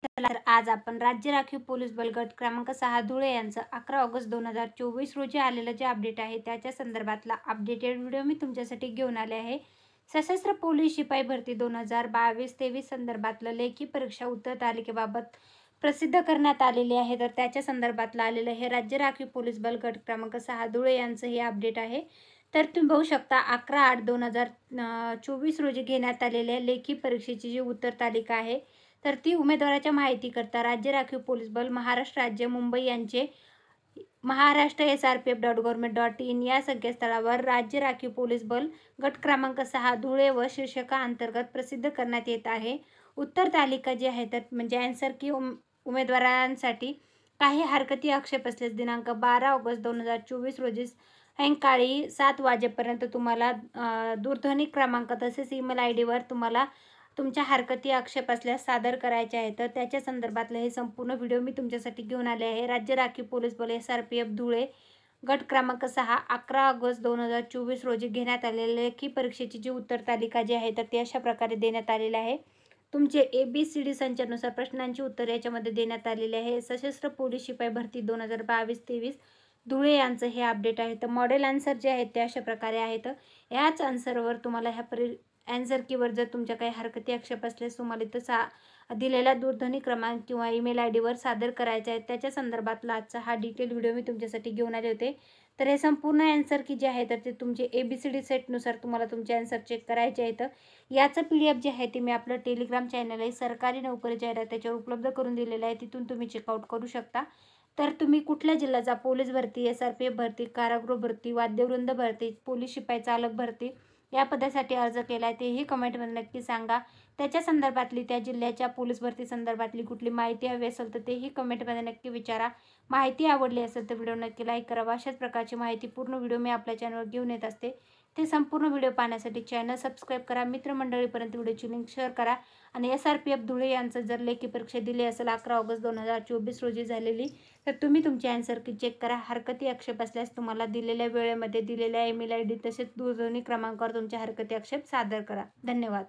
तर आज आपण राज्य राखीव पोलीस बल गट क्रमांक 6 धुळे यांचं 11 ऑगस्ट 2024 रोजी आलेलं जे अपडेट आहे त्याच्या संदर्भातला अपडेटेड व्हिडिओ मी तुमच्यासाठी घेऊन आले आहे। सशस्त्र पोलीस शिपाई भरती 2022-23 संदर्भातलं लेखी परीक्षा उत्तर तालिकेबाबत प्रसिद्ध करण्यात आलेली आहे। तर त्याच्या संदर्भातलं आलेलं हे राज्य राखीव पोलीस बल गट क्रमांक 6 धुळे यांचं हे अपडेट आहे। तर तुम्ही बघू शकता 11/8/2024 रोजी घेण्यात आलेल्या लेखी परीक्षेची जी उत्तर तालिका आहे तर ती उमेदवाराच्या माहितीकरता राज्य राखीव पोलीस बल महाराष्ट्र राज्य मुंबई यांचे महाराष्ट्र SRPF.gov.in या संकेतस्थळावर राज्य राखीव पोलीस बल गट क्रमांक 6 धुळे व शीर्षकाअंतर्गत प्रसिद्ध करण्यात येत आहे। उत्तर तालिका जी आहे तर म्हणजे आन्सर की उमेदवारांसाठी काही हरकती आक्षेप असल्यास दिनांक 12 ऑगस्ट 2024 रोजी सायंकाळी 7 वाजेपर्यंत तुम्हाला दूरध्वनी क्रमांक तसेच ईमेल ID वर तुम्हाला तुमच्या हरकती आक्षेप असल्यास सादर करायचे आहेत। तर त्याच्या संदर्भातलं हे संपूर्ण व्हिडिओ मी तुमच्यासाठी घेऊन आले आहे। राज्य राखीव पोलीस बल SRPF धुळे गट क्रमांक 6 11 ऑगस्ट 2024 रोजी घेण्यात आलेल्या लेखी परीक्षेची जी उत्तर तालिका जी आहे तर ती अशा प्रकारे देण्यात आलेली आहे। तुमचे ABCD संचानुसार प्रश्नांची उत्तर याच्यामध्ये देण्यात आलेले आहे। सशस्त्र पोलीस शिपाई भरती 2022-23 धुळे यांचं हे अपडेट आहे। तर मॉडेल आन्सर जे आहेत ते अशा प्रकारे आहेत। याच आन्सरवर तुम्हाला ह्या आन्सर कीवर जर तुमच्या काही हरकती आक्षेप असल्यास तुम्हाला इथं दिलेला दूरध्वनी क्रमांक किंवा ईमेल ID वर सादर करायचे आहेत। त्याच्या संदर्भातला आजचा हा डिटेल व्हिडिओ मी तुमच्यासाठी घेऊन आले होते। तर हे संपूर्ण आन्सर की जे आहे तर ते तुमचे ABCD सेटनुसार तुम्हाला तुमचे आन्सर चेक करायचे आहेत। याचं PDF जे आहे ते मी आपलं टेलिग्राम चॅनल आहे सरकारी नोकरी जाहिरात त्याच्यावर उपलब्ध करून दिलेलं आहे, तिथून तुम्ही चेकआउट करू शकता। तर तुम्ही कुठल्या जिल्ह्याचा पोलीस भरती, SRPF भरती, कारागृह भरती, वाद्यवृंद भरती, पोलीस शिपाई चालक भरती या पदासाठी अर्ज केला आहे तेही कमेंटमध्ये नक्की सांगा। त्याच्या संदर्भातली त्या जिल्ह्याच्या पोलीस भरती संदर्भातली कुठली माहिती हवी असेल तर तेही कमेंटमध्ये नक्की विचारा। माहिती आवडली असेल तर व्हिडिओ नक्की लाईक करा। अशाच प्रकारची माहिती पूर्ण व्हिडिओ मी आपल्या चॅनलवर घेऊन येत असते। ते संपूर्ण व्हिडिओ पाहण्यासाठी चॅनल सबस्क्राईब करा, मित्रमंडळीपर्यंत व्हिडिओची लिंक शेअर करा आणि SRPF धुळे यांचं जर लेखी परीक्षा दिली असेल 11 ऑगस्ट 2024 रोजी झालेली तर तुम्ही तुमची आन्सर की चेक करा। हरकती आक्षेप असल्यास तुम्हाला दिलेल्या वेळेमध्ये दिलेल्या ईमेल ID तसेच दूरध्वनी क्रमांकावर तुमच्या हरकती आक्षेप सादर करा। धन्यवाद।